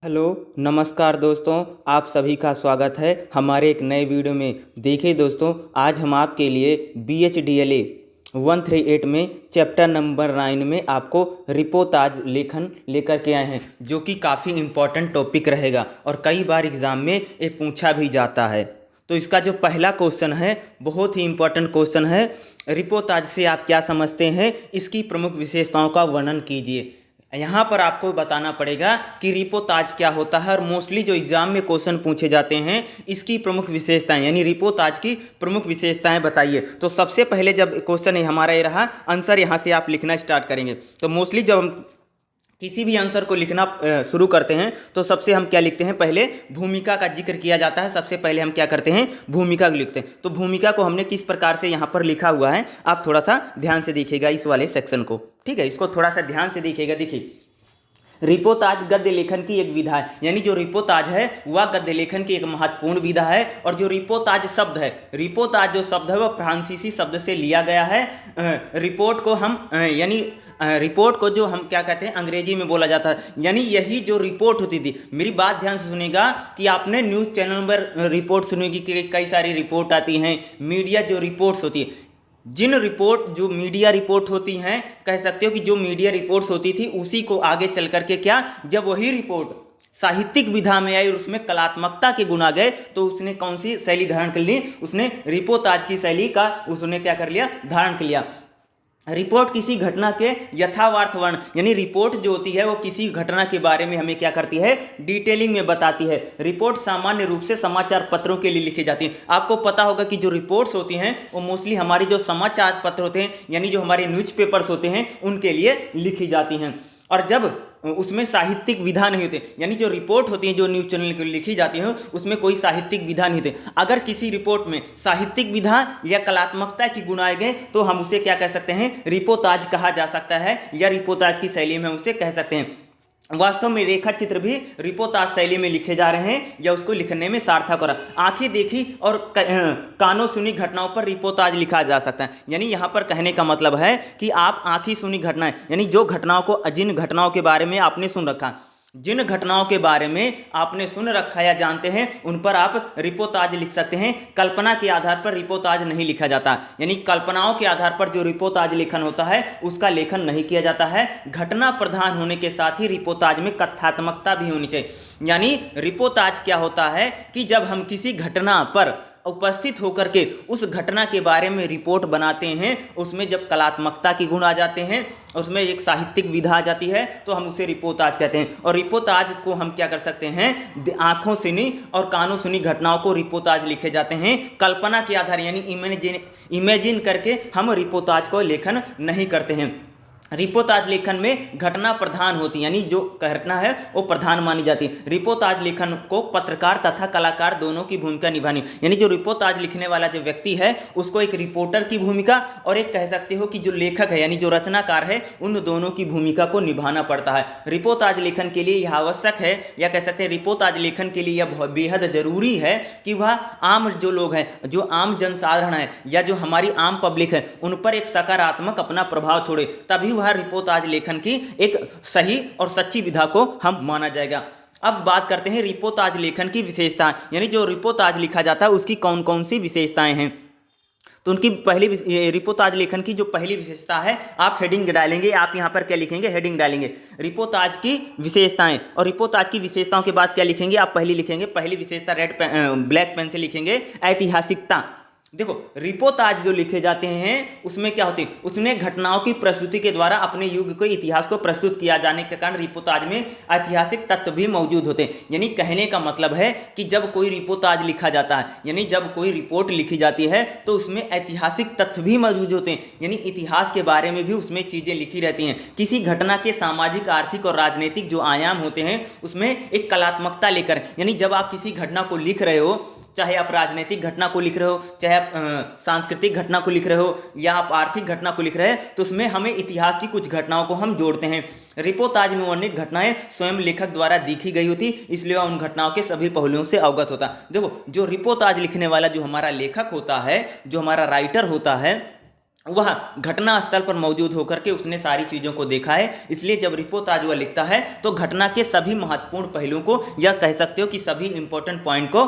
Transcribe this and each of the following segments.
Hello नमस्कार दोस्तों, आप सभी का स्वागत है हमारे एक नए वीडियो में। देखिए दोस्तों, आज हम आपके लिए BHDLA 138 में चैप्टर नंबर 9 में आपको रिपोर्टाज लेखन लेकर के आए हैं, जो कि काफ़ी इम्पोर्टेंट टॉपिक रहेगा और कई बार एग्ज़ाम में ये पूछा भी जाता है। तो इसका जो पहला क्वेश्चन है बहुत ही इम्पोर्टेंट क्वेश्चन है। रिपोर्टाज से आप क्या समझते हैं, इसकी प्रमुख विशेषताओं का वर्णन कीजिए। यहाँ पर आपको बताना पड़ेगा कि रिपोर्टाज क्या होता है और मोस्टली जो एग्जाम में क्वेश्चन पूछे जाते हैं इसकी प्रमुख विशेषताएं, यानी रिपोर्टाज की प्रमुख विशेषताएं बताइए। तो सबसे पहले जब क्वेश्चन है हमारा ये रहा, आंसर यहाँ से आप लिखना स्टार्ट करेंगे। तो मोस्टली जब हम किसी भी आंसर को लिखना शुरू करते हैं तो सबसे हम क्या लिखते हैं, पहले भूमिका का जिक्र किया जाता है। सबसे पहले हम क्या करते हैं, भूमिका को लिखते हैं। तो भूमिका को हमने किस प्रकार से यहाँ पर लिखा हुआ है, आप थोड़ा सा ध्यान से देखिएगा इस वाले सेक्शन को। ठीक है, इसको थोड़ा सा ध्यान से देखिएगा। देखिए, रिपोर्टाज गद्य लेखन की एक विधा है, यानी जो रिपोर्टाज है वह गद्य लेखन की एक महत्वपूर्ण विधा है। और जो रिपोर्टाज शब्द है, रिपोर्टाज जो शब्द है वह फ्रांसीसी शब्द से लिया गया है। रिपोर्ट को हम यानी रिपोर्ट को जो हम क्या कहते हैं अंग्रेजी में बोला जाता है, यानी यही जो रिपोर्ट होती थी। मेरी बात ध्यान से सुनेगा कि आपने न्यूज़ चैनल पर रिपोर्ट सुनेगी कि कई सारी रिपोर्ट आती हैं, मीडिया जो रिपोर्ट्स होती है, जिन रिपोर्ट जो मीडिया रिपोर्ट होती हैं, कह सकते हो कि जो मीडिया रिपोर्ट्स होती थी उसी को आगे चल करके क्या, जब वही रिपोर्ट साहित्यिक विधा में आई और उसमें कलात्मकता के गुण आ गए तो उसने कौन सी शैली धारण कर ली, उसने रिपोर्टाज की शैली का उसने क्या कर लिया, धारण कर लिया। रिपोर्ट किसी घटना के यथार्थवाद वर्ण, यानी रिपोर्ट जो होती है वो किसी घटना के बारे में हमें क्या करती है, डिटेलिंग में बताती है। रिपोर्ट सामान्य रूप से समाचार पत्रों के लिए लिखी जाती है। आपको पता होगा कि जो रिपोर्ट्स होती हैं वो मोस्टली हमारी जो समाचार पत्र होते हैं, यानी जो हमारे न्यूज़पेपर्स होते हैं उनके लिए लिखी जाती हैं। और जब उसमें साहित्यिक विधा नहीं होते, यानी जो रिपोर्ट होती है जो न्यूज़ चैनल की लिखी जाती है उसमें कोई साहित्यिक विधा नहीं होते। अगर किसी रिपोर्ट में साहित्यिक विधा या कलात्मकता की गुण आए गए तो हम उसे क्या कह सकते हैं, रिपोर्टाज कहा जा सकता है, या रिपोर्टाज की शैली में उसे कह सकते हैं। वास्तव में रेखा चित्र भी रिपोर्टाज शैली में लिखे जा रहे हैं या उसको लिखने में सार्थक हो रहा। आंखें देखी और कानों सुनी घटनाओं पर रिपोर्टाज लिखा जा सकता है। यानी यहाँ पर कहने का मतलब है कि आप आंखी सुनी घटनाएं, यानी जो घटनाओं को, जिन घटनाओं के बारे में आपने सुन रखा, जिन घटनाओं के बारे में आपने सुन रखा या जानते हैं उन पर आप रिपोर्टाज लिख सकते हैं। कल्पना के आधार पर रिपोर्टाज नहीं लिखा जाता, यानी कल्पनाओं के आधार पर जो रिपोर्टाज लेखन होता है उसका लेखन नहीं किया जाता है। घटना प्रधान होने के साथ ही रिपोर्टाज में कथात्मकता भी होनी चाहिए। यानी रिपोर्टाज क्या होता है कि जब हम किसी घटना पर उपस्थित होकर के उस घटना के बारे में रिपोर्ट बनाते हैं, उसमें जब कलात्मकता के गुण आ जाते हैं, उसमें एक साहित्यिक विधा आ जाती है तो हम उसे रिपोर्टाज कहते हैं। और रिपोर्टाज को हम क्या कर सकते हैं, आंखों सुनी और कानों सुनी घटनाओं को रिपोर्टाज लिखे जाते हैं। कल्पना के आधार यानी इमेजिन करके हम रिपोर्टाज को लेखन नहीं करते हैं। रिपोर्टाज लेखन में घटना प्रधान होती है, यानी जो घटना है वो प्रधान मानी जाती है। रिपोर्टाज लेखन को पत्रकार तथा कलाकार दोनों की भूमिका निभानी, यानी जो रिपोर्टाज लिखने वाला जो व्यक्ति है उसको एक रिपोर्टर की भूमिका और एक कह सकते हो कि जो लेखक है यानी जो रचनाकार है उन दोनों की भूमिका को निभाना पड़ता है। रिपोर्टाज लेखन के लिए यह आवश्यक है, या कह सकते हैं रिपोर्टाज लेखन के लिए यह बेहद जरूरी है कि वह आम जो लोग हैं, जो आम जनसाधारण है या जो हमारी आम पब्लिक है उन पर एक सकारात्मक अपना प्रभाव छोड़े, तभी वह रिपोर्टाज लेखन की एक सही और सच्ची विधा को हम माना जाएगा। अब बात करते हैं रिपोर्टाज लेखन की विशेषताएं, यानी जो रिपोर्टाज लिखा जाता है उसकी कौन कौन सी विशेषताएं हैं। तो उनकी पहली रिपोर्टाज लेखन की जो पहली विशेषता है, आप हेडिंग डालेंगे, आप यहाँ पर क्या लिखेंगे, हेडिंग डालेंगे रिपोर्टाज की विशेषताएं। और रिपोर्टाज की विशेषताओं के बाद क्या लिखेंगे, आप पहली लिखेंगे, पहली विशेषता ब्लैक पेन से लिखेंगे, ऐतिहासिकता। देखो, रिपोर्टाज जो लिखे जाते हैं उसमें क्या होती है, उसमें घटनाओं की प्रस्तुति के द्वारा अपने युग को, इतिहास को प्रस्तुत किया जाने के कारण रिपोर्टाज में ऐतिहासिक तत्व भी मौजूद होते हैं। यानी कहने का मतलब है कि जब कोई रिपोर्टाज लिखा जाता है, यानी जब कोई रिपोर्ट लिखी जाती है तो उसमें ऐतिहासिक तथ्य भी मौजूद होते हैं, यानी इतिहास के बारे में भी उसमें चीजें लिखी रहती हैं। किसी घटना के सामाजिक, आर्थिक और राजनीतिक जो आयाम होते हैं उसमें एक कलात्मकता लेकर, यानी जब आप किसी घटना को लिख रहे हो, चाहे आप राजनीतिक घटना को लिख रहे हो, चाहे आप सांस्कृतिक घटना को लिख रहे हो, या आप आर्थिक घटना को लिख रहे हैं, तो उसमें हमें इतिहास की कुछ घटनाओं को हम जोड़ते हैं। रिपोर्टाज में वर्णित घटनाएं स्वयं लेखक द्वारा लिखी गई होती, इसलिए वह उन घटनाओं के सभी पहलुओं से अवगत होता। देखो, जो रिपोर्टाज लिखने वाला जो हमारा लेखक होता है, जो हमारा राइटर होता है, वह घटना स्थल पर मौजूद होकर के उसने सारी चीज़ों को देखा है। इसलिए जब रिपोताज वह लिखता है तो घटना के सभी महत्वपूर्ण पहलुओं को, या कह सकते हो कि सभी इंपॉर्टेंट पॉइंट को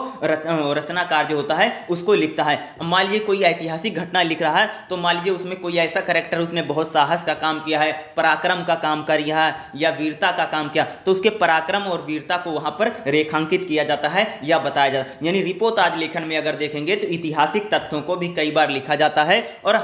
रचनाकार जो होता है उसको लिखता है। मान लीजिए कोई ऐतिहासिक घटना लिख रहा है तो मान लीजिए उसमें कोई ऐसा कैरेक्टर उसने बहुत साहस का काम किया है, पराक्रम का काम किया है या वीरता का काम किया, तो उसके पराक्रम और वीरता को वहां पर रेखांकित किया जाता है या बताया जाता है। यानी रिपोताज लेखन में अगर देखेंगे तो ऐतिहासिक तथ्यों को भी कई बार लिखा जाता है, और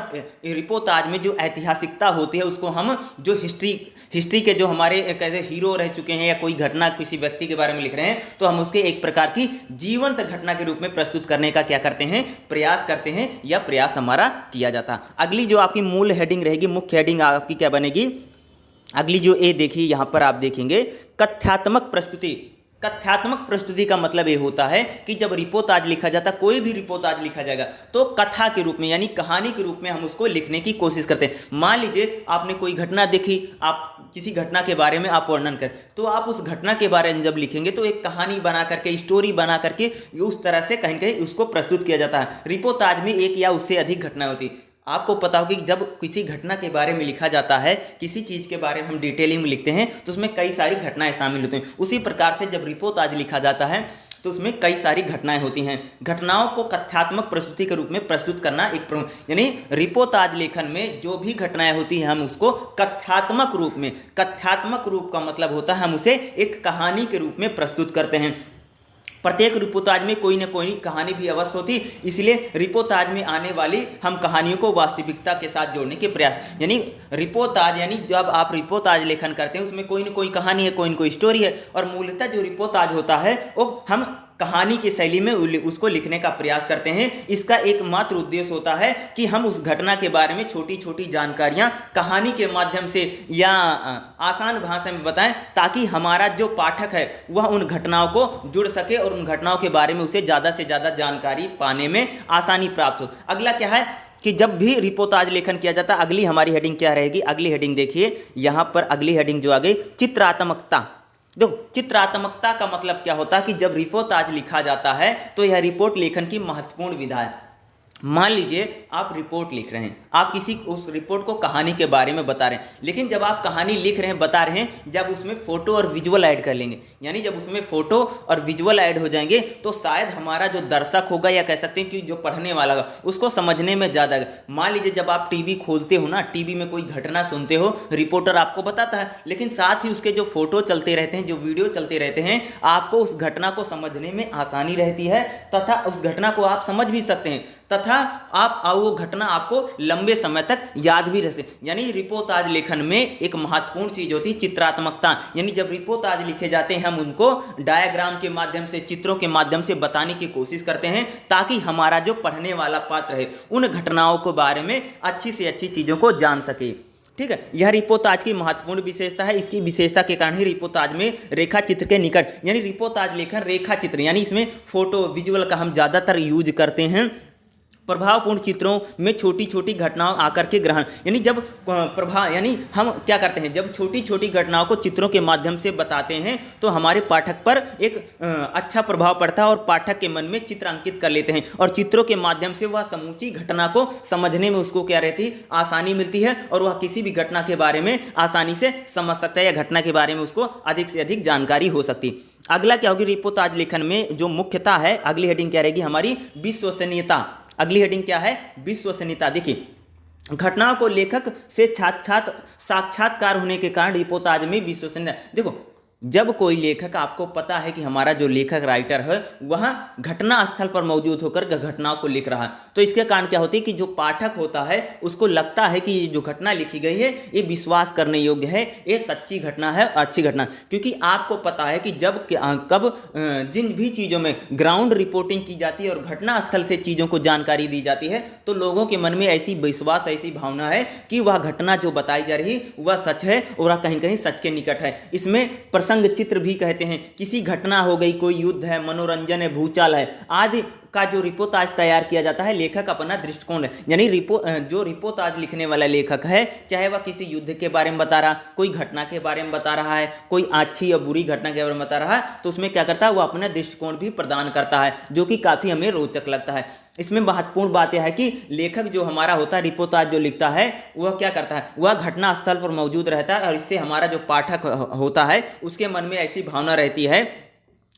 रिपोताज में जो ऐतिहासिकता होती है उसको हम जो हिस्ट्री के जो हमारे कैसे हीरो रह चुके हैं या कोई घटना किसी व्यक्ति के बारे में लिख रहे हैं तो हम उसके एक प्रकार की जीवंत घटना के रूप में प्रस्तुत करने का क्या करते हैं, प्रयास करते हैं, या प्रयास हमारा किया जाता। अगली जो आपकी मूल हेडिंग रहेगी, मुख्य हेडिंग आपकी क्या बनेगी, अगली जो ए देखिए यहां पर आप देखेंगे कथ्यात्मक प्रस्तुति। कथ्यात्मक प्रस्तुति का मतलब ये होता है कि जब रिपोताज लिखा जाता, कोई भी रिपोताज लिखा जाएगा तो कथा के रूप में यानी कहानी के रूप में हम उसको लिखने की कोशिश करते हैं। मान लीजिए आपने कोई घटना देखी, आप किसी घटना के बारे में आप वर्णन करें, तो आप उस घटना के बारे में जब लिखेंगे तो एक कहानी बना करके, स्टोरी बना करके उस तरह से कहीं कहीं उसको प्रस्तुत किया जाता है। रिपोताज में एक या उससे अधिक घटना होती है। आपको पता हो कि जब किसी घटना के बारे में लिखा जाता है, किसी चीज़ के बारे में हम डिटेलिंग में लिखते हैं तो उसमें कई सारी घटनाएं शामिल होती हैं। उसी प्रकार से जब रिपोताज लिखा जाता है तो उसमें कई सारी घटनाएं होती हैं। घटनाओं को कथ्यात्मक प्रस्तुति के रूप में प्रस्तुत करना एक प्रमुख, यानी रिपोताज लेखन में जो भी घटनाएं होती हैं हम उसको कथ्यात्मक रूप में, कथ्यात्मक रूप का मतलब होता है हम उसे एक कहानी के रूप में प्रस्तुत करते हैं। प्रत्येक रिपोताज में कोई ना कोई कहानी भी अवश्य होती, इसलिए रिपोताज में आने वाली हम कहानियों को वास्तविकता के साथ जोड़ने के प्रयास, यानी रिपोताज यानी जब आप रिपोताज लेखन करते हैं उसमें कोई ना कोई कहानी है, कोई ना कोई स्टोरी है, और मूलतः जो रिपोताज होता है वो हम कहानी की शैली में उसको लिखने का प्रयास करते हैं। इसका एकमात्र उद्देश्य होता है कि हम उस घटना के बारे में छोटी छोटी जानकारियां कहानी के माध्यम से या आसान भाषा में बताएं, ताकि हमारा जो पाठक है वह उन घटनाओं को जुड़ सके और उन घटनाओं के बारे में उसे ज़्यादा से ज़्यादा जानकारी पाने में आसानी प्राप्त हो। अगला क्या है कि जब भी रिपोताज लेखन किया जाता है, अगली हमारी हेडिंग क्या रहेगी, अगली हेडिंग देखिए यहाँ पर, अगली हेडिंग जो आ गई चित्रात्मकता। देखो चित्रात्मकता का मतलब क्या होता है कि जब रिपोताज लिखा जाता है तो यह रिपोर्ट लेखन की महत्वपूर्ण विधा है। मान लीजिए आप रिपोर्ट लिख रहे हैं, आप किसी उस रिपोर्ट को कहानी के बारे में बता रहे हैं, लेकिन जब आप कहानी लिख रहे हैं, बता रहे हैं, जब उसमें फोटो और विजुअल ऐड कर लेंगे, यानी जब उसमें फोटो और विजुअल ऐड हो जाएंगे तो शायद हमारा जो दर्शक होगा या कह सकते हैं कि जो पढ़ने वाला होगा उसको समझने में ज़्यादा। मान लीजिए जब आप टीवी खोलते हो ना, टीवी में कोई घटना सुनते हो, रिपोर्टर आपको बताता है, लेकिन साथ ही उसके जो फोटो चलते रहते हैं, जो वीडियो चलते रहते हैं, आपको उस घटना को समझने में आसानी रहती है तथा उस घटना को आप समझ भी सकते हैं, तथा आप वो घटना आपको लंबे समय तक याद भी रहे। यानी रिपोताज लेखन में एक महत्वपूर्ण चीज होती है चित्रात्मकता, यानी जब रिपोताज लिखे जाते हैं हम उनको डायग्राम के माध्यम से, चित्रों के माध्यम से बताने की कोशिश करते हैं, ताकि हमारा जो पढ़ने वाला पात्र है उन घटनाओं के बारे में अच्छी से अच्छी चीज़ों को जान सके। ठीक है, यह रिपोताज की महत्वपूर्ण विशेषता है। इसकी विशेषता के कारण ही रिपोताज में रेखा चित्र के निकट, यानी रिपोताज लेखन रेखा चित्र, यानी इसमें फोटो विजुअल का हम ज़्यादातर यूज करते हैं। प्रभावपूर्ण चित्रों में छोटी छोटी घटनाओं आकर के ग्रहण, यानी जब यानी हम क्या करते हैं, जब छोटी छोटी घटनाओं को चित्रों के माध्यम से बताते हैं तो हमारे पाठक पर एक अच्छा प्रभाव पड़ता है और पाठक के मन में चित्र अंकित कर लेते हैं, और चित्रों के माध्यम से वह समूची घटना को समझने में उसको क्या रहती है, आसानी मिलती है, और वह किसी भी घटना के बारे में आसानी से समझ सकता है या घटना के बारे में उसको अधिक से अधिक जानकारी हो सकती है। अगला क्या होगी, रिपोताज लेखन में जो मुख्यता है, अगली हेडिंग क्या रहेगी हमारी, विश्वसनीयता। अगली हेडिंग क्या है, विश्वसनीयता। देखिए घटनाओं को लेखक से साक्षात्कार होने के कारण रिपोताज में विश्वसनीयता। देखो जब कोई लेखक, आपको पता है कि हमारा जो लेखक राइटर है वह घटना स्थल पर मौजूद होकर घटनाओं को लिख रहा है, तो इसके कारण क्या होती है कि जो पाठक होता है उसको लगता है कि ये जो घटना लिखी गई है ये विश्वास करने योग्य है, ये सच्ची घटना है, अच्छी घटना। क्योंकि आपको पता है कि जब कब जिन भी चीज़ों में ग्राउंड रिपोर्टिंग की जाती है और घटना स्थल से चीज़ों को जानकारी दी जाती है तो लोगों के मन में ऐसी विश्वास, ऐसी भावना है कि वह घटना जो बताई जा रही वह सच है और वह कहीं कहीं सच के निकट है। इसमें प्रसंग चित्र भी कहते हैं, किसी घटना हो गई, कोई युद्ध है, मनोरंजन है, भूचाल है आदि का जो रिपोर्टाज तैयार किया जाता है लेखक अपना दृष्टिकोण है, यानी जो रिपोर्टाज लिखने वाला लेखक है, चाहे वह किसी युद्ध के बारे में बता रहा, कोई घटना के बारे में बता रहा है, कोई अच्छी या बुरी घटना के बारे में बता रहा है, तो उसमें क्या करता है, वो अपना दृष्टिकोण भी प्रदान करता है, जो कि काफ़ी हमें रोचक लगता है। इसमें महत्वपूर्ण बात यह है कि लेखक जो हमारा होता है, रिपोर्टाज जो लिखता है, वह क्या करता है, वह घटना स्थल पर मौजूद रहता है और इससे हमारा जो पाठक होता है उसके मन में ऐसी भावना रहती है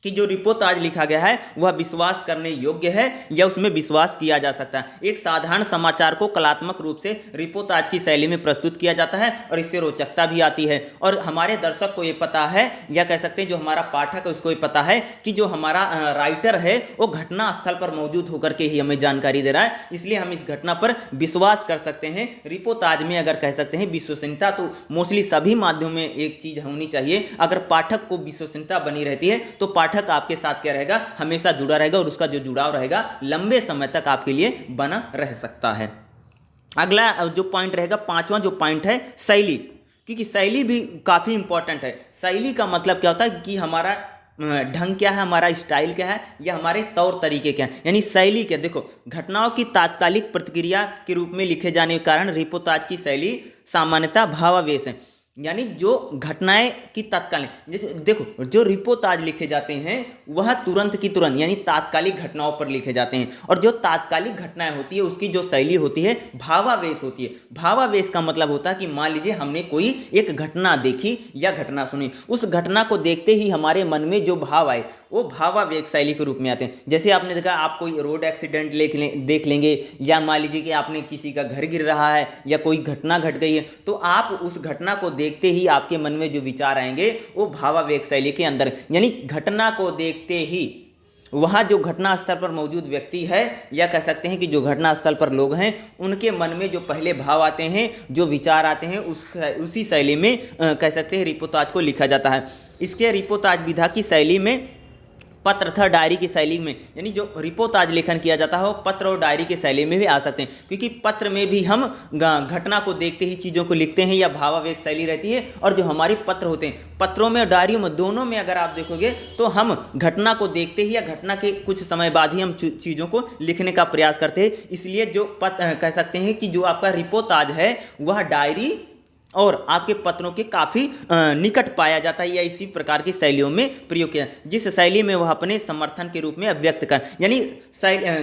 कि जो रिपोर्टाज लिखा गया है वह विश्वास करने योग्य है या उसमें विश्वास किया जा सकता है। एक साधारण समाचार को कलात्मक रूप से रिपोर्टाज की शैली में प्रस्तुत किया जाता है और इससे रोचकता भी आती है, और हमारे दर्शक को ये पता है, या कह सकते हैं जो हमारा पाठक है उसको ये पता है कि जो हमारा राइटर है वो घटना स्थल पर मौजूद होकर के ही हमें जानकारी दे रहा है, इसलिए हम इस घटना पर विश्वास कर सकते हैं। रिपोर्टाज में अगर कह सकते हैं विश्वसनीयता, तो मोस्टली सभी माध्यमों में एक चीज़ होनी चाहिए, अगर पाठक को विश्वसनीयता बनी रहती है तो पाठक आपके साथ क्या रहेगा, हमेशा जुड़ा रहेगा, और उसका जो जुड़ाव रहेगा लंबे समय तक आपके लिए बना रह सकता है। अगला जो पॉइंट रहेगा, पांचवा जो पॉइंट है, शैली, क्योंकि शैली भी काफ़ी इंपॉर्टेंट है। शैली का मतलब क्या होता है कि हमारा ढंग क्या है, हमारा स्टाइल क्या है, या हमारे तौर तरीके क्या हैं, यानी शैली क्या। देखो, घटनाओं की तात्कालिक प्रतिक्रिया के रूप में लिखे जाने के कारण रिपोर्टाज की शैली सामान्यतः भावावेश है, यानी जो घटनाएं की तत्कालीन, जैसे देखो जो रिपोर्टाज लिखे जाते हैं वह तुरंत की तुरंत यानी तात्कालिक घटनाओं पर लिखे जाते हैं, और जो तात्कालिक घटनाएं होती है उसकी जो शैली होती है भावावेश होती है। भावावेश का मतलब होता है कि मान लीजिए हमने कोई एक घटना देखी या घटना सुनी, उस घटना को देखते ही हमारे मन में जो भाव आए वो भावावेश शैली के रूप में आते हैं। जैसे आपने देखा, आप कोई रोड एक्सीडेंट देख लेंगे, या मान लीजिए कि आपने किसी का घर गिर रहा है या कोई घटना घट गई है, तो आप उस घटना को देखते ही आपके मन में जो विचार आएंगे वो भावावेश शैली के अंदर, यानी घटना को देखते ही वहाँ जो घटना स्थल पर मौजूद व्यक्ति है, या कह सकते हैं कि जो घटना स्थल पर लोग हैं, उनके मन में जो पहले भाव आते हैं, जो विचार आते हैं, उसी शैली में कह सकते हैं रिपोर्टाज को लिखा जाता है। इसके रिपोर्टाज विधा की शैली में पत्र तथा डायरी की शैली में, यानी जो रिपोर्टाज लेखन किया जाता है वो पत्र और डायरी की शैली में भी आ सकते हैं, क्योंकि पत्र में भी हम घटना को देखते ही चीज़ों को लिखते हैं या भावावेश शैली रहती है, और जो हमारे पत्र होते हैं, पत्रों में और डायरियों में, दोनों में अगर आप देखोगे तो हम घटना को देखते ही या घटना के कुछ समय बाद ही हम चीज़ों को लिखने का प्रयास करते हैं। इसलिए जो कह सकते हैं कि जो आपका रिपोर्टाज है वह डायरी और आपके पत्रों के काफ़ी निकट पाया जाता है, या इसी प्रकार की शैलियों में प्रयोग किया, जिस शैली में वह अपने समर्थन के रूप में अभिव्यक्त कर, यानी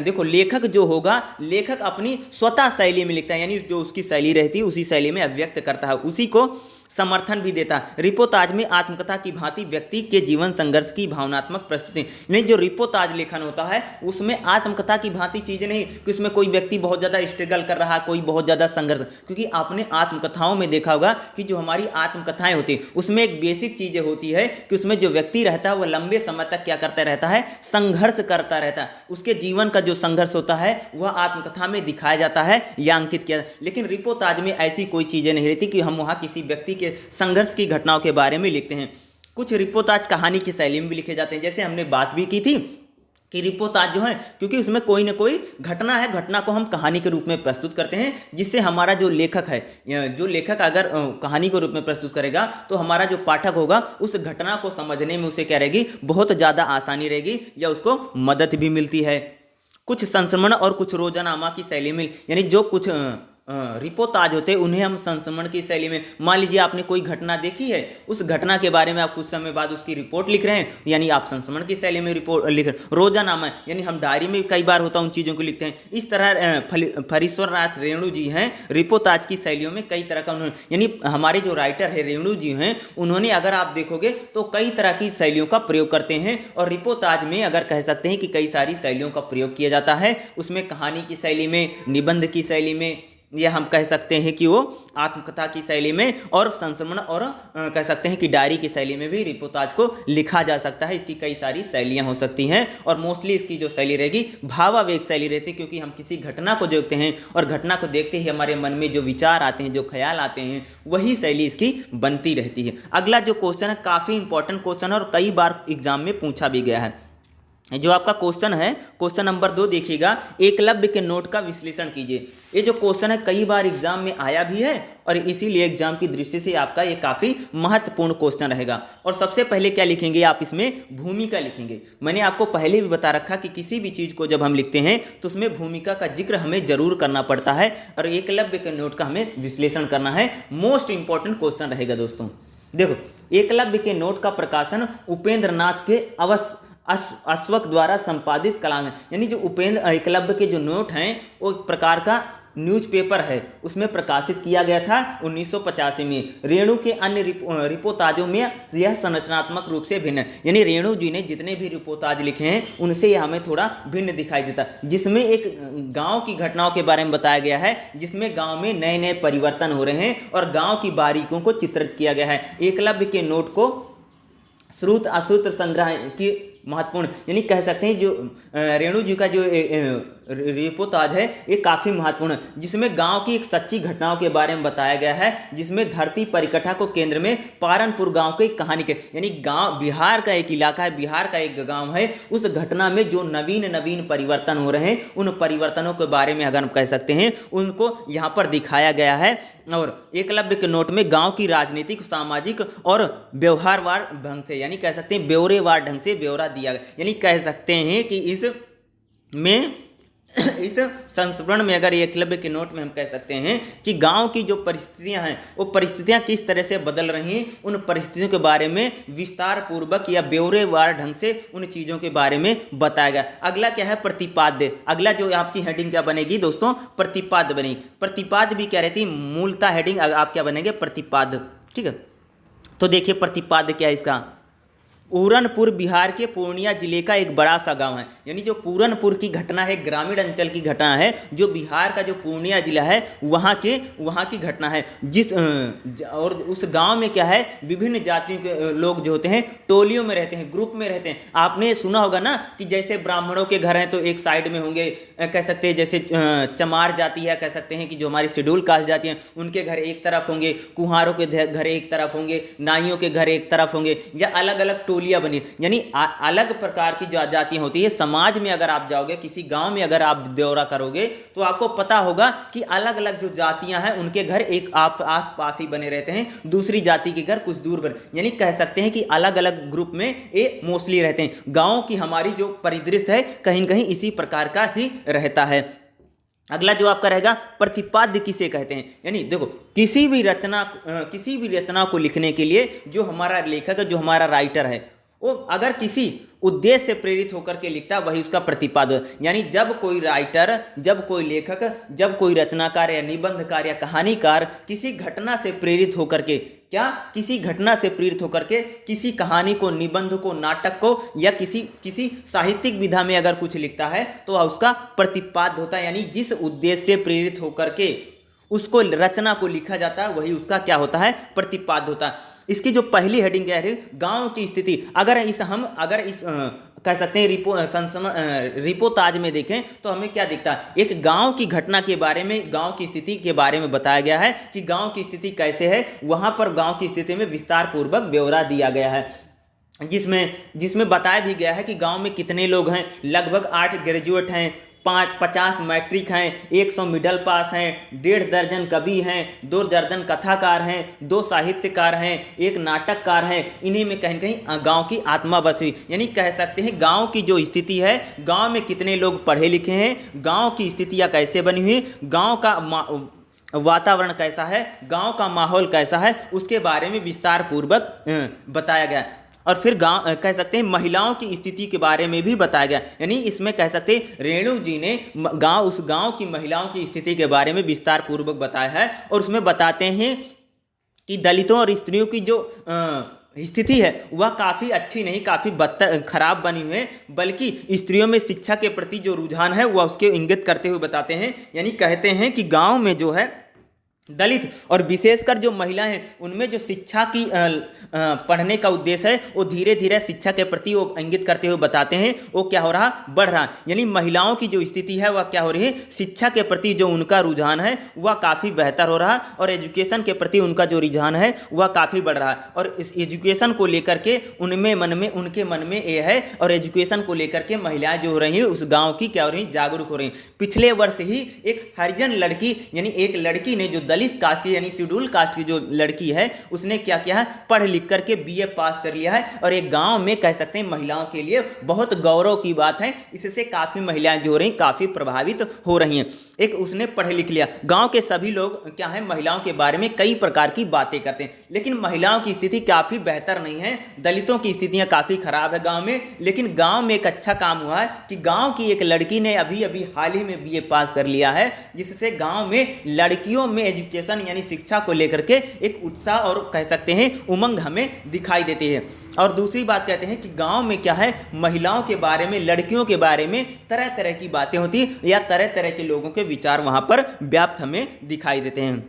देखो लेखक जो होगा, लेखक अपनी स्वतः शैली में लिखता है, यानी जो उसकी शैली रहती है उसी शैली में अभिव्यक्त करता है, उसी को समर्थन भी देता है। रिपोर्टाज में आत्मकथा की भांति व्यक्ति के जीवन संघर्ष की भावनात्मक प्रस्तुति, नहीं जो रिपोर्टाज लेखन होता है उसमें आत्मकथा की भांति चीज़ें नहीं कि उसमें कोई व्यक्ति बहुत ज़्यादा स्ट्रगल कर रहा है, कोई बहुत ज़्यादा संघर्ष, क्योंकि आपने आत्मकथाओं में देखा होगा कि जो हमारी आत्मकथाएं होती हैं उसमें एक बेसिक चीज़ें होती है कि उसमें जो व्यक्ति रहता है वह लंबे समय तक क्या करता रहता है, संघर्ष करता रहता है, उसके जीवन का जो संघर्ष होता है वह आत्मकथा में दिखाया जाता है या अंकित किया। लेकिन रिपोर्टाज में ऐसी कोई चीज़ें नहीं रहती कि हम वहाँ किसी व्यक्ति के संघर्ष की घटनाओं के बारे में लिखते हैं। कुछ रिपोर्टाज कहानी की शैली में भी लिखे जाते हैं, जैसे हमने बात भी की थी कि रिपोर्टाज जो है, क्योंकि उसमें कोई ना कोई घटना है, घटना को हम कहानी के रूप में प्रस्तुत करते हैं, जिससे हमारा जो लेखक है, जो लेखक अगर कहानी के रूप में प्रस्तुत करेगा तो हमारा जो पाठक होगा उस घटना को समझने में उसे क्या रहेगी, बहुत ज़्यादा आसानी रहेगी, या उसको मदद भी मिलती है। कुछ संस्मरण और कुछ रोजानामा की शैली में, यानी जो कुछ रिपोर्टाज होते हैं उन्हें हम संस्मरण की शैली में, मान लीजिए आपने कोई घटना देखी है, उस घटना के बारे में आप कुछ समय बाद उसकी रिपोर्ट लिख रहे हैं, यानी आप संस्मरण की शैली में रिपोर्ट लिख रहे हैं। रोजानामा यानी हम डायरी में कई बार होता उन चीज़ों को लिखते हैं। इस तरह फरीश्वर नाथ रेणु जी हैं, रिपोर्टाज की शैलियों में कई तरह का उन्होंने, यानी हमारे जो राइटर है रेणु जी हैं, उन्होंने अगर आप देखोगे तो कई तरह की शैलियों का प्रयोग करते हैं, और रिपोर्टाज में अगर कह सकते हैं कि कई सारी शैलियों का प्रयोग किया जाता है। उसमें कहानी की शैली में, निबंध की शैली में, या हम कह सकते हैं कि वो आत्मकथा की शैली में, और संस्मरण और कह सकते हैं कि डायरी की शैली में भी रिपोर्टाज को लिखा जा सकता है। इसकी कई सारी शैलियां हो सकती हैं, और मोस्टली इसकी जो शैली रहेगी भावावेश शैली रहती है, क्योंकि हम किसी घटना को देखते हैं और घटना को देखते ही हमारे मन में जो विचार आते हैं, जो ख्याल आते हैं, वही शैली इसकी बनती रहती है। अगला जो क्वेश्चन है काफ़ी इंपॉर्टेंट क्वेश्चन है और कई बार एग्जाम में पूछा भी गया है। जो आपका क्वेश्चन है, क्वेश्चन नंबर 2 देखिएगा, एकलव्य के नोट का विश्लेषण कीजिए। ये जो क्वेश्चन है कई बार एग्जाम में आया भी है और इसीलिए एग्जाम की दृष्टि से आपका ये काफ़ी महत्वपूर्ण क्वेश्चन रहेगा। और सबसे पहले क्या लिखेंगे आप, इसमें भूमिका लिखेंगे। मैंने आपको पहले भी बता रखा कि किसी भी चीज़ को जब हम लिखते हैं तो उसमें भूमिका का जिक्र हमें जरूर करना पड़ता है और एकलव्य के नोट का हमें विश्लेषण करना है। मोस्ट इंपॉर्टेंट क्वेश्चन रहेगा दोस्तों। देखो, एकलव्य के नोट का प्रकाशन उपेंद्र नाथ के अश्वक द्वारा संपादित कलाम, यानी जो उपेंद्र एकलव्य के जो नोट हैं वो एक प्रकार का न्यूज़पेपर है, उसमें प्रकाशित किया गया था 1985 में। रेणु के अन्य रिपोताजों में यह संरचनात्मक रूप से भिन्न है, यानी रेणु जी ने जितने भी रिपोताज लिखे हैं उनसे यह हमें थोड़ा भिन्न दिखाई देता, जिसमें एक गांव की घटनाओं के बारे में बताया गया है, जिसमें गांव में नए नए परिवर्तन हो रहे हैं और गांव की बारीकियों को चित्रित किया गया है। एकलव्य के नोट को श्रुत असूत्र संग्रह की महत्वपूर्ण, यानी कह सकते हैं जो रेणु जी का जो रिपोताज है ये काफ़ी महत्वपूर्ण है, जिसमें गांव की एक सच्ची घटनाओं के बारे में बताया गया है, जिसमें धरती परिकठा को केंद्र में पारनपुर गांव की एक कहानी के, यानी गांव बिहार का एक इलाका है, बिहार का एक गांव है, उस घटना में जो नवीन नवीन परिवर्तन हो रहे हैं उन परिवर्तनों के बारे में अगर हम कह सकते हैं उनको यहाँ पर दिखाया गया है। और एकलव्य के नोट में गांव की राजनीतिक, सामाजिक और व्यवहारवार ढंग से, यानी कह सकते हैं ब्यौरेवार ढंग से ब्यौरा दिया गया, यानी कह सकते हैं कि इस संस्मरण में अगर एकलव्य के नोट में हम कह सकते हैं कि गांव की जो परिस्थितियां हैं वो परिस्थितियां किस तरह से बदल रही हैं, उन परिस्थितियों के बारे में विस्तार पूर्वक या ब्यौरेवार ढंग से उन चीज़ों के बारे में बताया गया। अगला क्या है, प्रतिपाद्य। अगला जो आपकी हेडिंग क्या बनेगी दोस्तों, प्रतिपाद्य बनेगी। प्रतिपाद्य भी क्या रहती है, मूलतः हेडिंग आप क्या बनेंगे, प्रतिपाद्य। ठीक है, तो देखिए प्रतिपाद्य क्या है इसका। पूरनपुर बिहार के पूर्णिया जिले का एक बड़ा सा गांव है, यानी जो पूरनपुर की घटना है, ग्रामीण अंचल की घटना है, जो बिहार का जो पूर्णिया जिला है वहाँ की घटना है। और उस गांव में क्या है, विभिन्न जातियों के लोग जो होते हैं टोलियों में रहते हैं, ग्रुप में रहते हैं। आपने सुना होगा ना कि जैसे ब्राह्मणों के घर हैं तो एक साइड में होंगे, कह सकते हैं जैसे चमार जाति है, कह सकते हैं कि जो हमारी शेड्यूल कास्ट जाति हैं उनके घर एक तरफ होंगे, कुम्हारों के घर एक तरफ होंगे, नाइयों के घर एक तरफ होंगे, या अलग अलग टोलियां बनी, यानी अलग प्रकार की जो जातियां होती है। समाज में अगर आप जाओगे, किसी गांव में अगर आप दौरा करोगे तो आपको पता होगा कि अलग अलग जो जातियां हैं उनके घर एक आप आस पास ही बने रहते हैं, दूसरी जाति के घर कुछ दूर बने, यानी कह सकते हैं कि अलग अलग ग्रुप में ये मोस्टली रहते हैं। गाँव की हमारी जो परिदृश्य है कहीं न कहीं इसी प्रकार का ही रहता है। अगला जो आपका रहेगा, प्रतिपाद्य किसे कहते हैं, यानी देखो किसी भी रचना को लिखने के लिए जो हमारा लेखक है, जो हमारा राइटर है, वो अगर किसी उद्देश्य से प्रेरित होकर के लिखता है वही उसका प्रतिपाद्य। यानी जब कोई राइटर, जब कोई लेखक, जब कोई रचनाकार या निबंधकार या कहानीकार किसी घटना से प्रेरित होकर के, किसी घटना से प्रेरित होकर के किसी कहानी को, निबंध को, नाटक को या किसी साहित्यिक विधा में अगर कुछ लिखता है तो उसका प्रतिपाद्य होता है। यानी जिस उद्देश्य से प्रेरित होकर के उसको रचना को लिखा जाता है वही उसका क्या होता है, प्रतिपाद्य होता है। इसकी जो पहली हेडिंग क्या है, गांव की स्थिति। अगर इस कह सकते हैं रिपोताज में देखें तो हमें क्या दिखता है, एक गांव की घटना के बारे में, गांव की स्थिति के बारे में बताया गया है कि गांव की स्थिति कैसे है। वहां पर गांव की स्थिति में विस्तार पूर्वक ब्यौरा दिया गया है, जिसमें बताया भी गया है कि गांव में कितने लोग हैं। लगभग 8 ग्रेजुएट हैं, 50 मैट्रिक हैं, 100 मिडल पास हैं, 1.5 दर्जन कवि हैं, 2 दर्जन कथाकार हैं, 2 साहित्यकार हैं, 1 नाटककार हैं। इन्हीं में कहीं कहीं गांव की आत्मा बसी, यानी कह सकते हैं गांव की जो स्थिति है, गांव में कितने लोग पढ़े लिखे हैं, गांव की स्थितियां कैसे बनी हुई, गांव का वातावरण कैसा है, गांव का माहौल कैसा है, उसके बारे में विस्तार पूर्वक बताया गया। और फिर कह सकते हैं महिलाओं की स्थिति के बारे में भी बताया गया, यानी इसमें कह सकते हैं रेणु जी ने उस गांव की महिलाओं की स्थिति के बारे में विस्तार पूर्वक बताया है। और उसमें बताते हैं कि दलितों और स्त्रियों की जो स्थिति है वह काफ़ी अच्छी नहीं, काफ़ी बदतर खराब बनी हुई है, बल्कि स्त्रियों में शिक्षा के प्रति जो रुझान है वह उसके इंगित करते हुए बताते हैं। यानी कहते हैं कि गाँव में जो है दलित और विशेषकर जो महिला हैं उनमें जो शिक्षा की पढ़ने का उद्देश्य है वो धीरे धीरे शिक्षा के प्रति वो इंगित करते हुए बताते हैं वो क्या हो रहा, बढ़ रहा। यानी महिलाओं की जो स्थिति है वह क्या हो रही है, शिक्षा के प्रति जो उनका रुझान है वह काफ़ी बेहतर हो रहा और एजुकेशन के प्रति उनका जो रुझान है वह काफ़ी बढ़ रहा है। और इस एजुकेशन को लेकर के उनके मन में ये है, और एजुकेशन को लेकर के महिलाएं जो हो रही हैं उस गाँव की क्या हो रही, जागरूक हो रही। पिछले वर्ष ही एक हरिजन लड़की यानी एक लड़की ने जो दलित कास्ट की यानी शेड्यूल कास्ट की जो लड़की है उसने क्या किया है, पढ़ लिख करके बीए पास कर लिया है। और एक गांव में कह सकते हैं महिलाओं के लिए बहुत गौरव की बात है। इससे काफ़ी महिलाएं जो हो रही काफ़ी प्रभावित हो रही हैं। एक उसने पढ़ लिख लिया। गांव के सभी लोग क्या है, महिलाओं के बारे में कई प्रकार की बातें करते हैं, लेकिन महिलाओं की स्थिति काफ़ी बेहतर नहीं है। दलितों की स्थितियां काफ़ी खराब है गाँव में। लेकिन गाँव में एक अच्छा काम हुआ है कि गाँव की एक लड़की ने अभी अभी हाल ही में बीए पास कर लिया है, जिससे गाँव में लड़कियों में एजुकेशन यानी शिक्षा को लेकर के एक उत्साह और कह सकते हैं उमंग हमें दिखाई देती है। और दूसरी बात कहते हैं कि गांव में क्या है, महिलाओं के बारे में, लड़कियों के बारे में तरह तरह की बातें होती या तरह तरह के लोगों के विचार वहां पर व्याप्त हमें दिखाई देते हैं।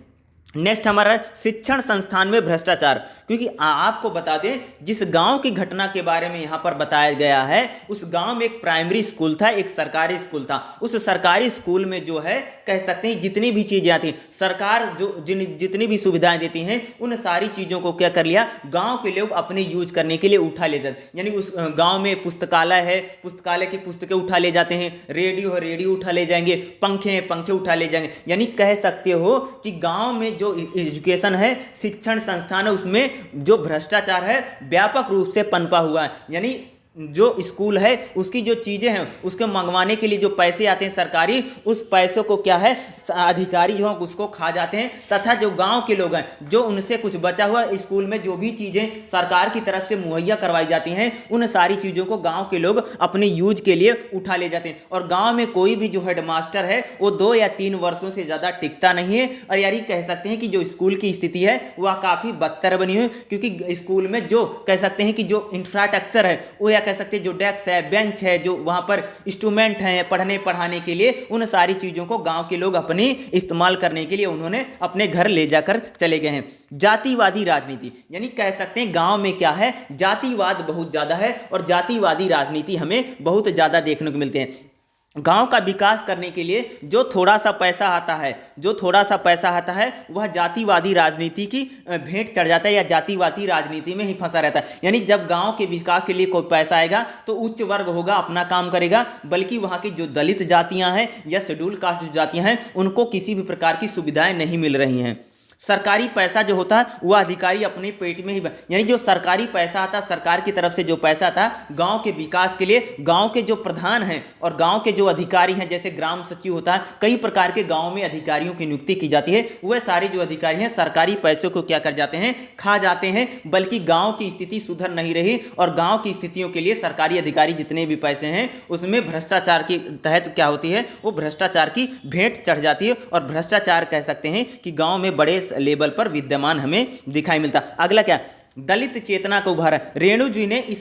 नेक्स्ट हमारा शिक्षण संस्थान में भ्रष्टाचार, क्योंकि आपको बता दें जिस गांव की घटना के बारे में यहाँ पर बताया गया है उस गांव में एक प्राइमरी स्कूल था, एक सरकारी स्कूल था। उस सरकारी स्कूल में जो है कह सकते हैं जितनी भी चीज़ें आती सरकार जो जितनी भी सुविधाएं देती हैं उन सारी चीज़ों को क्या कर लिया, गाँव के लोग अपने यूज करने के लिए उठा लेते हैं। यानी उस गाँव में पुस्तकालय है, पुस्तकालय की पुस्तकें उठा ले जाते हैं, रेडियो है रेडियो उठा ले जाएंगे, पंखे हैं पंखे उठा ले जाएंगे। यानी कह सकते हो कि गाँव में जो एजुकेशन है, शिक्षण संस्थान है, उसमें जो भ्रष्टाचार है व्यापक रूप से पनपा हुआ है। यानी जो स्कूल है उसकी जो चीज़ें हैं उसको मंगवाने के लिए जो पैसे आते हैं सरकारी, उस पैसों को क्या है अधिकारी जो हैं उसको खा जाते हैं, तथा जो गांव के लोग हैं जो उनसे कुछ बचा हुआ स्कूल में जो भी चीज़ें सरकार की तरफ से मुहैया करवाई जाती हैं उन सारी चीज़ों को गांव के लोग अपने यूज के लिए उठा ले जाते हैं। और गाँव में कोई भी जो हेडमास्टर है वो 2 या 3 वर्षों से ज़्यादा टिकता नहीं है। और यानी कह सकते हैं कि जो स्कूल की स्थिति है वह काफ़ी बदतर बनी हुई, क्योंकि स्कूल में जो कह सकते हैं कि जो इंफ्रास्ट्रक्चर है वो कह सकते हैं जो डेस्क है, बेंच है, जो वहां पर इंस्ट्रूमेंट हैं पढ़ने पढ़ाने के लिए, उन सारी चीजों को गांव के लोग अपनी इस्तेमाल करने के लिए उन्होंने अपने घर ले जाकर चले गए हैं। जातिवादी राजनीति, यानी कह सकते हैं गांव में क्या है, जातिवाद बहुत ज्यादा है और जातिवादी राजनीति हमें बहुत ज्यादा देखने को मिलते हैं। गांव का विकास करने के लिए जो थोड़ा सा पैसा आता है वह जातिवादी राजनीति की भेंट चढ़ जाता है या जातिवादी राजनीति में ही फंसा रहता है। यानी जब गांव के विकास के लिए कोई पैसा आएगा तो उच्च वर्ग होगा अपना काम करेगा, बल्कि वहां की जो दलित जातियां हैं या शेड्यूल कास्ट जो जातियां हैं उनको किसी भी प्रकार की सुविधाएं नहीं मिल रही हैं। सरकारी पैसा जो होता है वह अधिकारी अपने पेट में ही यानी जो सरकारी पैसा आता, सरकार की तरफ से जो पैसा आता गांव के विकास के लिए, गांव के जो प्रधान हैं और गांव के जो अधिकारी हैं, जैसे ग्राम सचिव होता है, कई प्रकार के गांव में अधिकारियों की नियुक्ति की जाती है। वह सारे जो अधिकारी हैं सरकारी पैसों को क्या कर जाते हैं, खा जाते हैं, बल्कि गाँव की स्थिति सुधर नहीं रही। और गाँव की स्थितियों के लिए सरकारी अधिकारी जितने भी पैसे हैं उसमें भ्रष्टाचार के तहत क्या होती है, वो भ्रष्टाचार की भेंट चढ़ जाती है। और भ्रष्टाचार कह सकते हैं कि गाँव में बड़े लेवल पर विद्यमान हमें दिखाई मिलता। अगला क्या, दलित चेतना को उभारा। रेणु जी ने इस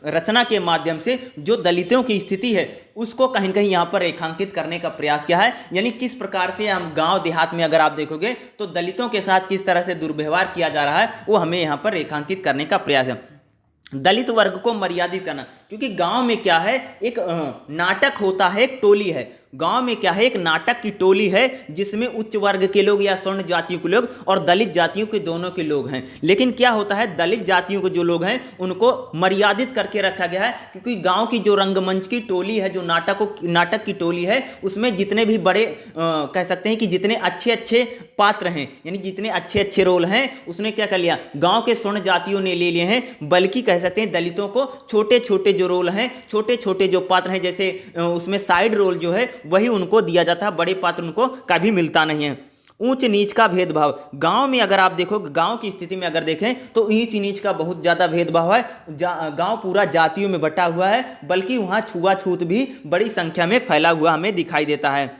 रचना के माध्यम से जो दलितों की स्थिति है उसको कहीं न कहीं यहाँ पर रेखांकित करने का प्रयास किया है। यानी किस प्रकार से हम गांव देहात में अगर आप देखोगे तो दलितों के साथ किस तरह से दुर्व्यवहार किया जा रहा है वो हमें यहाँ पर रेखांकित करने का प्रयास है। दलित वर्ग को मर्यादित करना, क्योंकि गांव में क्या है, एक नाटक होता है, एक टोली है। गांव में क्या है, एक नाटक की टोली है जिसमें उच्च वर्ग के लोग या स्वर्ण जातियों के लोग और दलित जातियों के दोनों के लोग हैं। लेकिन क्या होता है, दलित जातियों के जो लोग हैं उनको मर्यादित करके रखा गया है, क्योंकि गांव की जो रंगमंच की टोली है, जो नाटक की टोली है, उसमें जितने भी बड़े कह सकते हैं कि जितने अच्छे अच्छे पात्र हैं, यानी जितने अच्छे अच्छे रोल हैं, उसने क्या कर लिया, गाँव के स्वर्ण जातियों ने ले लिए हैं। बल्कि कह सकते हैं दलितों को छोटे छोटे जो रोल हैं, छोटे छोटे जो पात्र हैं, जैसे उसमें साइड रोल जो है वही उनको दिया जाता है, बड़े पात्र उनको कभी मिलता नहीं है। ऊंच नीच का भेदभाव, गांव में अगर आप देखो, गांव की स्थिति में अगर देखें तो ऊंच नीच का बहुत ज़्यादा भेदभाव है। गांव पूरा जातियों में बटा हुआ है, बल्कि वहाँ छुआछूत भी बड़ी संख्या में फैला हुआ हमें दिखाई देता है।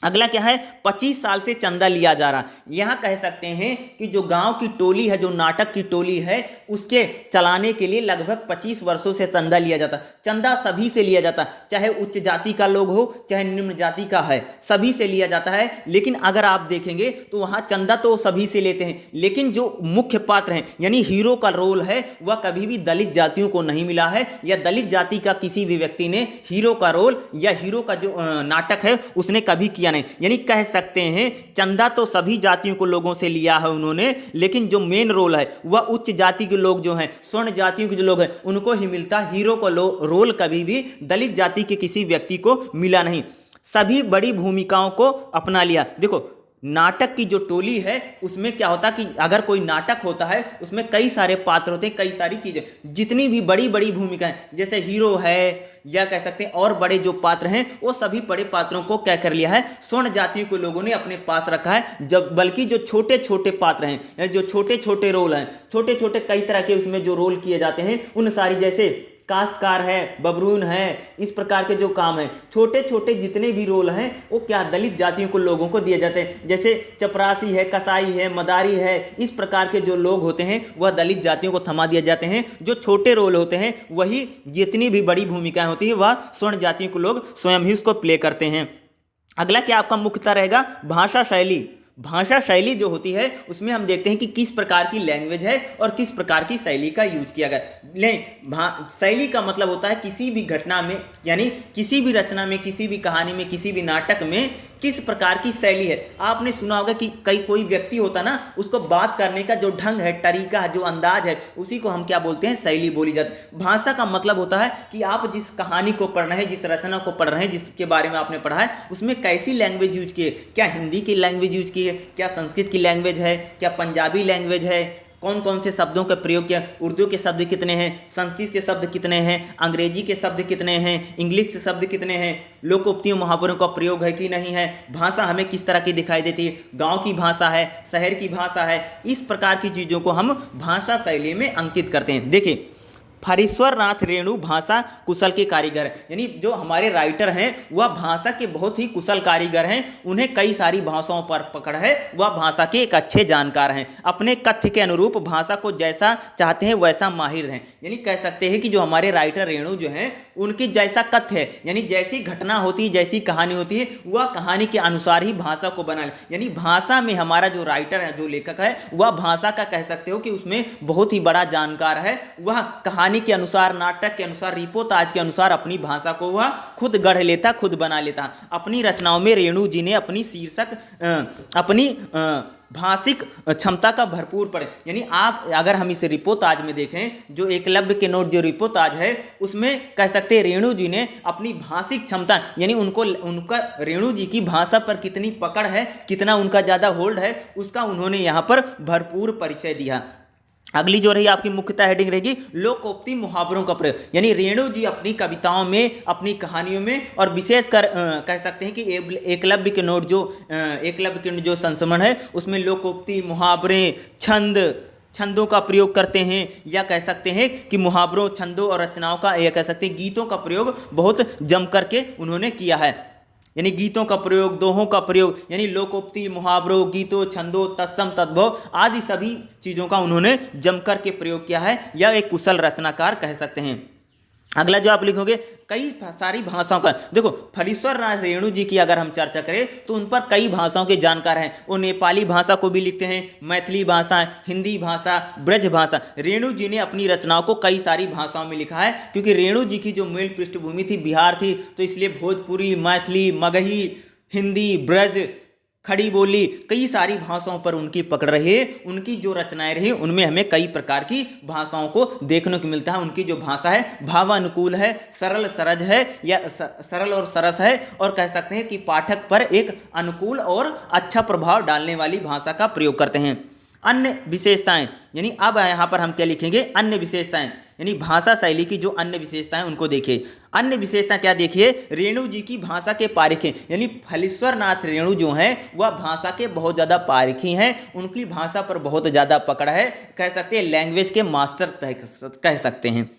अगला क्या है, 25 साल से चंदा लिया जा रहा। यहां कह सकते हैं कि जो गांव की टोली है, जो नाटक की टोली है, उसके चलाने के लिए लगभग 25 वर्षों से चंदा लिया जाता। चंदा सभी से लिया जाता, चाहे उच्च जाति का लोग हो चाहे निम्न जाति का है, सभी से लिया जाता है। लेकिन अगर आप देखेंगे तो वहां चंदा तो सभी से लेते हैं, लेकिन जो मुख्य पात्र हैं यानी हीरो का रोल है वह कभी भी दलित जातियों को नहीं मिला है, या दलित जाति का किसी भी व्यक्ति ने हीरो का रोल या हीरो का जो नाटक है उसने कभी किया नहीं। यानी कह सकते हैं चंदा तो सभी जातियों को लोगों से लिया है उन्होंने, लेकिन जो मेन रोल है वह उच्च जाति के लोग जो हैं, स्वर्ण जातियों के जो लोग हैं उनको ही मिलता। हीरो का रोल कभी भी दलित जाति के किसी व्यक्ति को मिला नहीं। सभी बड़ी भूमिकाओं को अपना लिया। देखो नाटक की जो टोली है उसमें क्या होता है कि अगर कोई नाटक होता है उसमें कई सारे पात्र होते हैं, कई सारी चीजें, जितनी भी बड़ी बड़ी भूमिकाएं, जैसे हीरो है या कह सकते हैं और बड़े जो पात्र हैं, वो सभी बड़े पात्रों को क्या कर लिया है, स्वर्ण जातियों को लोगों ने अपने पास रखा है। जब बल्कि जो छोटे छोटे पात्र हैं, जो छोटे छोटे रोल हैं, छोटे छोटे कई तरह के उसमें जो रोल किए जाते हैं, उन सारी, जैसे काश्तकार है, बबरून है, इस प्रकार के जो काम है, छोटे छोटे जितने भी रोल हैं वो क्या दलित जातियों को लोगों को दिए जाते हैं। जैसे चपरासी है, कसाई है, मदारी है, इस प्रकार के जो लोग होते हैं वह दलित जातियों को थमा दिए जाते हैं। जो छोटे रोल होते हैं वही, जितनी भी बड़ी भूमिकाएं होती है वह स्वर्ण जातियों को लोग स्वयं ही उसको प्ले करते हैं। अगला क्या आपका मुख्यतः रहेगा, भाषा शैली। भाषा शैली जो होती है उसमें हम देखते हैं कि किस प्रकार की लैंग्वेज है और किस प्रकार की शैली का यूज किया गया। शैली का मतलब होता है किसी भी घटना में, यानी किसी भी रचना में, किसी भी कहानी में, किसी भी नाटक में किस प्रकार की शैली है। आपने सुना होगा कि कोई व्यक्ति होता ना, उसको बात करने का जो ढंग है, तरीका है, जो अंदाज है, उसी को हम क्या बोलते हैं, शैली बोली जाती है। भाषा का मतलब होता है कि आप जिस कहानी को पढ़ रहे हैं, जिस रचना को पढ़ रहे हैं, जिसके बारे में आपने पढ़ा है, उसमें कैसी लैंग्वेज यूज की है। क्या हिंदी की लैंग्वेज यूज की है, क्या संस्कृत की लैंग्वेज है, क्या पंजाबी लैंग्वेज है, कौन कौन से शब्दों का प्रयोग किया, उर्दू के शब्द कितने हैं, संस्कृत के शब्द कितने हैं, अंग्रेजी के शब्द कितने हैं, इंग्लिश के शब्द कितने हैं, लोकोक्तियों मुहावरों का प्रयोग है कि नहीं है, भाषा हमें किस तरह की दिखाई देती है, गांव की भाषा है, शहर की भाषा है, इस प्रकार की चीज़ों को हम भाषा शैली में अंकित करते हैं। देखिए फरीश्वर नाथ रेणु भाषा कुशल के कारीगर, यानी जो हमारे राइटर हैं वह भाषा के बहुत ही कुशल कारीगर हैं। उन्हें कई सारी भाषाओं पर पकड़ है, वह भाषा के एक अच्छे जानकार हैं। अपने कथ्य के अनुरूप भाषा को जैसा चाहते हैं वैसा माहिर हैं। यानी कह सकते हैं कि जो हमारे राइटर रेणु जो हैं उनकी जैसा कथ्य है, यानी जैसी घटना होती है, जैसी कहानी होती है, वह कहानी के अनुसार ही भाषा को बना ले। यानी भाषा में हमारा जो राइटर है, जो लेखक है, वह भाषा का कह सकते हो कि उसमें बहुत ही बड़ा जानकार है। वह कहानी के अनुसार, नाटक के अनुसार, रिपोर्टाज के अनुसार अपनी भाषा को वह खुद गढ़ लेता, खुद बना लेता। अपनी रचनाओं में रेणु जी ने अपनी अपनी भाषिक क्षमता का भरपूर पड़े। यानी आप अगर हम इस रिपोर्टाज में देखें, जो एकलव्य के नोट जो रिपोर्टाज है, उसमें कह सकते हैं रेणु जी ने अपनी भाषिक क्षमता, यानी उनका रेणु जी की भाषा पर कितनी पकड़ है, कितना उनका ज़्यादा होल्ड है, उसका उन्होंने यहाँ पर भरपूर परिचय दिया। अगली जो रही आपकी मुख्यतः हेडिंग रहेगी लोकोक्ति मुहावरों का प्रयोग। यानी रेणु जी अपनी कविताओं में, अपनी कहानियों में, और विशेषकर कह सकते हैं कि एकलव्य के नोट जो एकलव्य के जो संस्मरण है उसमें लोकोक्ति, मुहावरे, छंदों का प्रयोग करते हैं, या कह सकते हैं कि मुहावरों, छंदों और रचनाओं का, या कह सकते हैं गीतों का प्रयोग बहुत जम करके उन्होंने किया है। यानी गीतों का प्रयोग, दोहों का प्रयोग, यानी लोकोक्ति, मुहावरों, गीतों, छंदों, तत्सम, तद्भव आदि सभी चीज़ों का उन्होंने जमकर के प्रयोग किया है, या एक कुशल रचनाकार कह सकते हैं। अगला जो आप लिखोगे, कई सारी भाषाओं का, देखो फरीश्वर नाथ रेणु जी की अगर हम चर्चा करें तो उन पर कई भाषाओं के जानकार हैं। वो नेपाली भाषा को भी लिखते हैं, मैथिली भाषा, हिंदी भाषा, ब्रज भाषा। रेणु जी ने अपनी रचनाओं को कई सारी भाषाओं में लिखा है, क्योंकि रेणु जी की जो मूल पृष्ठभूमि थी बिहार थी, तो इसलिए भोजपुरी, मैथिली, मगही, हिंदी, ब्रज, खड़ी बोली, कई सारी भाषाओं पर उनकी पकड़ रही है। उनकी जो रचनाएं रही उनमें हमें कई प्रकार की भाषाओं को देखने को मिलता है। उनकी जो भाषा है भावानुकूल है, सरल सरज है, या सरल और सरस है, और कह सकते हैं कि पाठक पर एक अनुकूल और अच्छा प्रभाव डालने वाली भाषा का प्रयोग करते हैं। अन्य विशेषताएं, यानी अब यहाँ पर हम क्या लिखेंगे, अन्य विशेषताएं, यानी भाषा शैली की जो अन्य विशेषताएं उनको देखिए। अन्य विशेषता क्या देखिए, रेणु जी की भाषा के पारिखे, यानी फलीश्वर नाथ रेणु जो हैं वह भाषा के बहुत ज़्यादा पारिखी हैं। उनकी भाषा पर बहुत ज़्यादा पकड़ है, कह सकते हैं लैंग्वेज के मास्टर कह सकते हैं।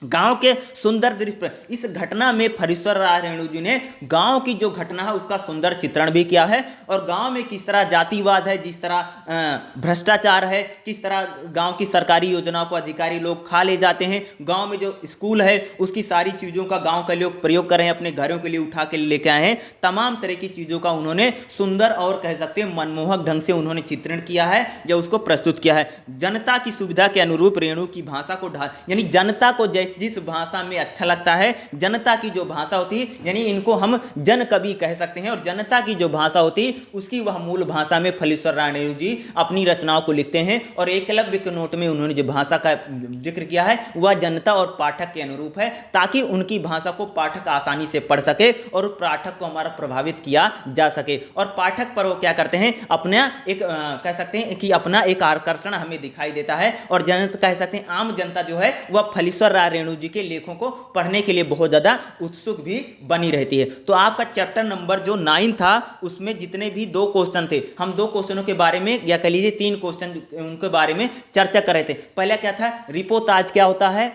गांव के सुंदर दृश्य पर इस घटना में फरीश्वर राय रेणु जी ने गांव की जो घटना है उसका सुंदर चित्रण भी किया है और गांव में किस तरह जातिवाद है, जिस तरह भ्रष्टाचार है, किस तरह गांव की सरकारी योजनाओं को अधिकारी लोग खा ले जाते हैं, गांव में जो स्कूल है उसकी सारी चीज़ों का गांव के लोग प्रयोग कर रहे हैं, अपने घरों के लिए उठा के लेके आए हैं। तमाम तरह की चीज़ों का उन्होंने सुंदर और कह सकते हैं मनमोहक ढंग से उन्होंने चित्रण किया है या उसको प्रस्तुत किया है। जनता की सुविधा के अनुरूप रेणु की भाषा को ढाल, यानी जनता को जिस भाषा में अच्छा लगता है, जनता की जो भाषा होती है, यानी इनको हम जन कवि कह सकते हैं, और जनता की जो भाषा होती है उसकी वह मूल भाषा में फलीश्वर राय रेणु जी अपनी रचनाओं को लिखते हैं। और एकलव्य के नोट में उन्होंने जो भाषा का जिक्र किया है वह जनता और पाठक के अनुरूप है, ताकि उनकी भाषा को पाठक आसानी से पढ़ सके और पाठक को हमारा प्रभावित किया जा सके। और पाठक पर वो क्या करते हैं, अपना एक कह सकते हैं कि अपना एक आकर्षण हमें दिखाई देता है, और जनता कह सकते हैं आम जनता जो है वह फलीश्वर राय रेणु जी के लेखों को पढ़ने के लिए बहुत ज्यादा उत्सुक भी बनी रहती है। तो आपका चैप्टर नंबर जो 9 था उसमें जितने भी 2 क्वेश्चन थे, हम 2 क्वेश्चनों के बारे में या कह लीजिए 3 क्वेश्चन उनके बारे में चर्चा कर रहे थे। पहला क्या था, रिपोताज क्या होता है,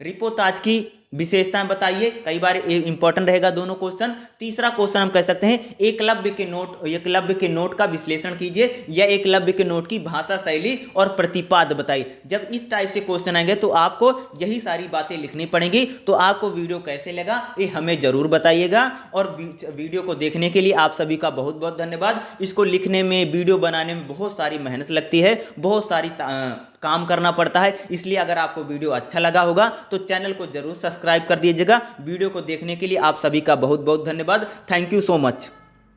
रिपोताज की विशेषताएं बताइए, कई बार इंपॉर्टेंट रहेगा दोनों क्वेश्चन। तीसरा क्वेश्चन हम कह सकते हैं एकलव्य के नोट का विश्लेषण कीजिए या एकलव्य के नोट की भाषा शैली और प्रतिपाद बताइए। जब इस टाइप से क्वेश्चन आएंगे तो आपको यही सारी बातें लिखनी पड़ेंगी। तो आपको वीडियो कैसे लगा ये हमें जरूर बताइएगा, और वीडियो को देखने के लिए आप सभी का बहुत बहुत धन्यवाद। इसको लिखने में, वीडियो बनाने में बहुत सारी मेहनत लगती है, बहुत सारी काम करना पड़ता है, इसलिए अगर आपको वीडियो अच्छा लगा होगा तो चैनल को जरूर सब्सक्राइब कर दीजिएगा। वीडियो को देखने के लिए आप सभी का बहुत बहुत धन्यवाद। Thank you so much.